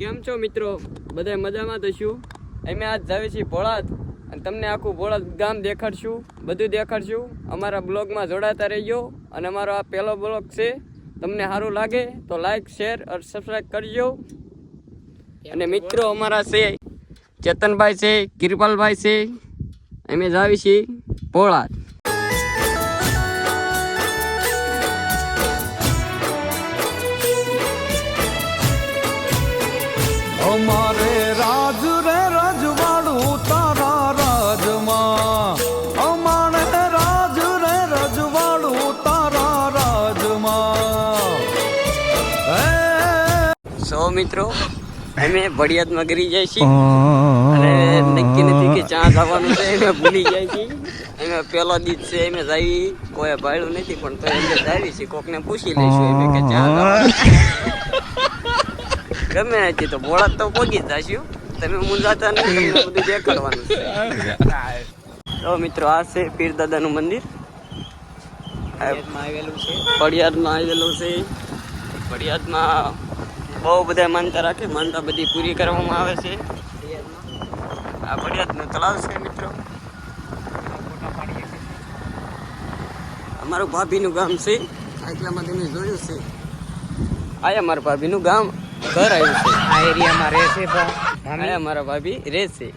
કેમ છો મિત્રો? બધા મજામાં તો છું. અમે આજ જાવી છીએ ભોળાદ અને તમને આખું ભોળાદ ગામ દેખાડશું, બધું દેખાડશું. અમારા બ્લોગમાં જોડાતા રહેજો અને અમારો આ પહેલો બ્લોગ છે. તમને સારું લાગે તો લાઈક શેર અને સબસ્ક્રાઈબ કરજો. અને મિત્રો અમારા છે ચેતનભાઈ છે, કિરપાલભાઈ છે. અમે જાવી છીએ ભોળાદ. અમારે રાજ રે રજવાડું તારા રાજમાં, અમારે રાજ રે રજવાડું તારા રાજમાં. સો મિત્રો અમે ભડિયાદમાં કરી જાય છીએ અને નક્કી નથી કે ચા જવાનું છે, અમે ભૂલી જાય છીએ. અમે પહેલો દિવસ છે, અમે જાવી કોઈ ભાડું નથી પણ તો અંદર જાવી છીએ. કોકને પૂછી લઈશું અમે કે ચા જવાનું ગમે હતી તો ભોળાદ તો પહોંચી જ જશું. તમે મુંજાતા નહીં, તમને બધું દેખાડવાનું છે. તો મિત્રો આ છે પીર દાદાનું મંદિર, ભડિયાદમાં આવેલું છે. ભડિયાદમાં બહુ બધા માનતા રાખે, માનતા બધી પૂરી કરવામાં આવે છે. આ ભડિયાદનું તળાવ છે મિત્રો. અમારું ભાભીનું ગામ છે, આટલામાં તમે જોયું છે. આ અમારા ભાભીનું ગામ ઘર આવ્યું છે. આ એરિયામાં રહે છે મારા ભાભી રહેશે.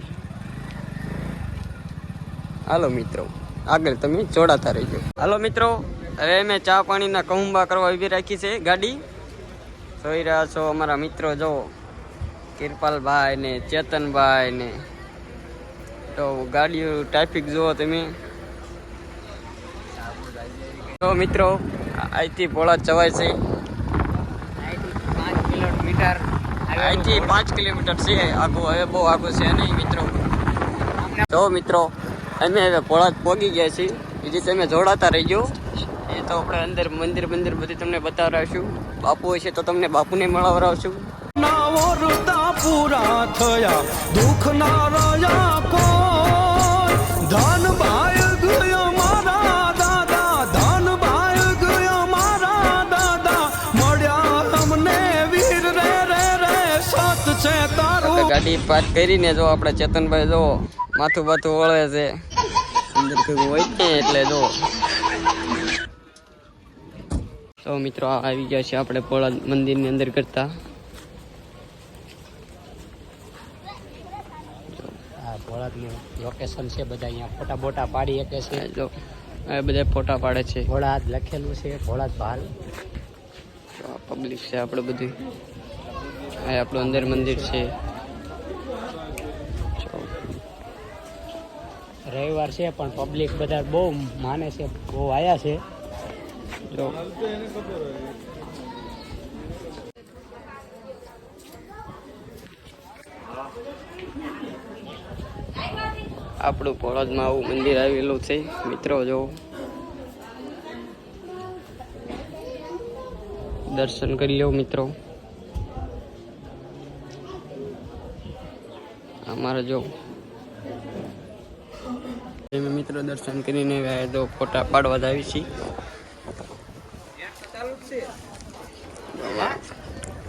હાલો મિત્રો આગળ તમે જોડાતા રહીજો. હાલો મિત્રો હવે અમે ચા પાણીના કહુંબા કરવા ઊભી રાખી છે ગાડી. જોઈ રહ્યા છો અમારા મિત્રો, જો કિરપાલભાઈ ને ચેતનભાઈ ને. તો ગાડીઓ ટ્રાફિક જુઓ તમે. તો મિત્રો અહીંથી ભોળાદ જવાય છે. અહીંથી 5 કિલોમીટર છે આગું. હવે બહુ આગું છે નહીં મિત્રો. તો મિત્રો અમે હવે ભોળાદ પહોંચી ગયા છીએ. બીજી તમે જોડાતા રહીજો. એ તો આપણે અંદર મંદિર બધી તમને બતાવડાવશું. બાપુ હશે તો તમને બાપુને મળાવડાવશું. પૂરા થયા દુઃખ ના રહ્યા કોઈ. ધન ભાઈ ગયો મારા દાદા, ધન ભાઈ ગયો મારા દાદા. મળ્યા અમને વીર રે રે રે, સત છે તારું. ગાડી પાર્ક કરીને જો આપણે ચેતનભાઈ જો માથું બાથું વળે છે. અંદર કોઈ હોય ને એટલે જો. તો મિત્રો આવી ગયા છે આપણે ભોળાદ મંદિરની અંદર કરતા. ભોળાદનું લોકેશન છે, બધા અહીંયા ફોટા બોટા પાડી શકે છે. જો આ બધા ફોટા પાડે છે. ભોળાદ લખેલું છે, ભોળાદ ભાલ. પબ્લિક છે આપણે બધું. આ આપણું અંદર મંદિર છે. રવિવાર છે પણ પબ્લિક બધા બહુ માને છે, બહુ આવ્યા છે. જો આપણું ભોળાદમાં આવું મંદિર આવેલું છે મિત્રો. જો દર્શન કરી લો મિત્રો. અમારા જો મિત્રો દર્શન કરીને જો ફોટા પાડવા જ આવી છીએ.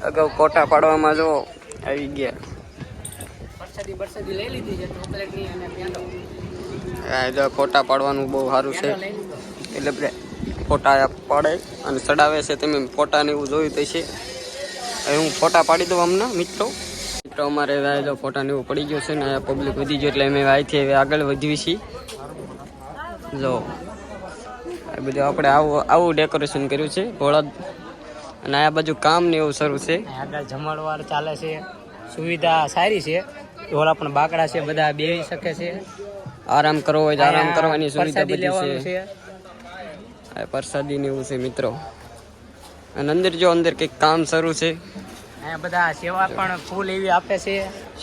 અગાઉ ફોટા પાડવામાં જો આવી ગયા. લઈ લીધી છે ચોકલેટની અને પેંડો. જો ફોટા પાડવાનું બહુ સારું છે. એટલે ફોટા પાડે અને ચડાવે છે. તમે ફોટાને એવું જોયું તો છે. હવે હું ફોટા પાડી દઉં હમણાં મિત્રો. અમારે જો ફોટાને એવું પડી ગયું છે ને પબ્લિક વધી ગયું એટલે અમે અહીંથી હવે આગળ વધીએ છીએ. જો આ બધું આપણે આવું ડેકોરેશન કર્યું છે ભોળાદ. અને આ બાજુ કામ ને એવું શરૂ છે. આગળ જમણવાર ચાલે છે, સુવિધા સારી છે. ઓલા પણ બાકડા છે, બધા બેસી શકે છે. આરામ કરવો હોય તો આરામ કરવાની સુવિધા પ્રસાદી બધી લેવાનું છે. આ પ્રસાદી ને એવું છે મિત્રો. અને અંદર જો અંદર કંઈક કામ શરૂ છે. અહીંયા બધા સેવા પણ ફૂલ એવી આપે છે.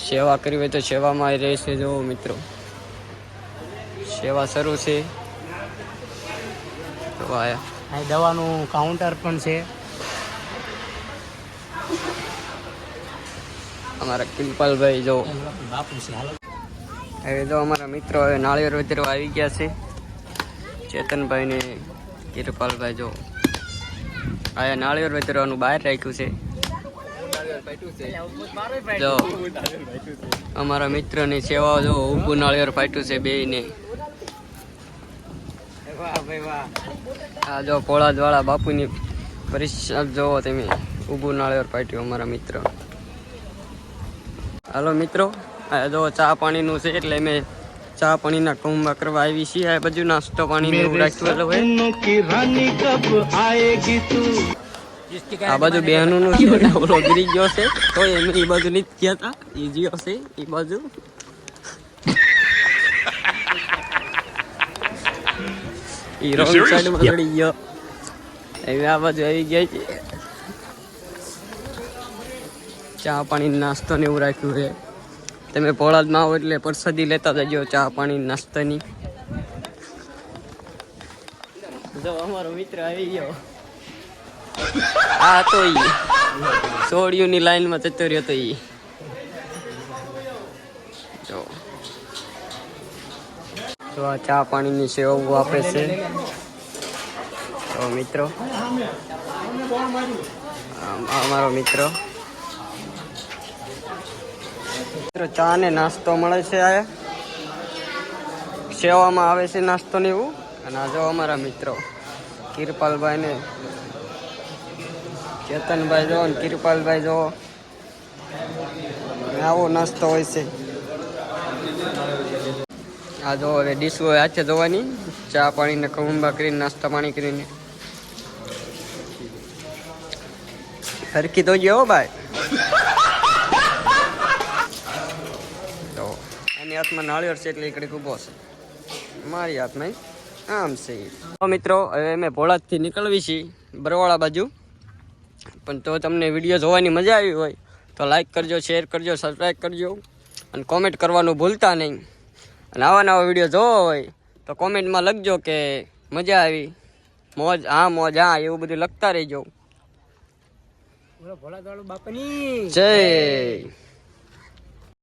સેવા કરવી હોય તો સેવામાં રહેશે. જો મિત્રો સેવા શરૂ છે. તો અહીં દવાનું કાઉન્ટર પણ છે. અમારા કિરપાલભાઈ જો બાપુ છે. હવે જો અમારા મિત્રો હવે નાળિયેર વધારવા આવી ગયા છે. ચેતનભાઈ ને કિરપાલભાઈ જો આ નાળિયેર વધારવાનું બહાર રાખ્યું છે. જો અમારા મિત્રની સેવા જો ઊભું નાળિયેર ફાટ્યું છે બેયને. આ જો પોળાદવાળા બાપુની પરિષદ જોવો તમે, ઊભું નાળિયેર ફાટ્યું અમારા મિત્ર. હાલો મિત્રો, આ જો ચા પાણીનું છે એટલે મેં ચા પાણીના કુંભા કરવા આવી છીએ. આ બધું નાસ્તો પાણી રાખ્યું હોય. આ બધું બહેનોનું છે. ઓલો ગીરી ગયો છે તો એ બાજુ નથી ગયા હતા. એ ગયો છે એ બાજુ. એ રોંગ સાઈડમાં ચડી ગયો. હવે આ બાજુ આવી ગયા છે. ચા પાણી નાસ્તો ને એવું રાખ્યું છે. તમે પોળાદમાં આવો એટલે પ્રસાદી લેતા જજો ચા પાણી નાસ્તાની. જો અમારો મિત્ર આવી ગયો. આ તો ઈ સોડિયુંની લાઈનમાં જતો રહ્યો તો ઈ. જો આ ચા પાણીની સેવાઓ આપે છે. તો મિત્રો, અમારો મિત્ર ચા ને નાસ્તો મળે છે. આ સેવામાં આવે છે નાસ્તો ને એવું. અને આ જો અમારા મિત્રો કિરપાલભાઈ ને ચેતનભાઈ જો ને કિરપાલભાઈ જો, આવો નાસ્તો હોય છે. આ જો હવે ડીશ હોય હાથે જોવાની, ચા પાણીને કુંભા કરીને નાસ્તા પાણી કરીને હરખી તો ગયો ભાઈ. તો એની હાથમાં નાળિયેર છે એટલે એકડે ઊભો છે. મારી હાથમાં આમ છે. તો મિત્રો, હવે અમે ભોળાદથી નીકળવી છીએ બરવાળા બાજુ. પણ તો તમને વિડીયો જોવાની મજા આવી હોય તો લાઈક કરજો, શેર કરજો, સબસ્ક્રાઈબ કરજો અને કોમેન્ટ કરવાનું ભૂલતા નહીં. અને આવા નવા વિડીયો જોવો હોય તો કોમેન્ટમાં લખજો કે મજા આવી, મોજ હા એવું બધું લખતા રહેજો. ભોળાદવાળા બાપાની જય.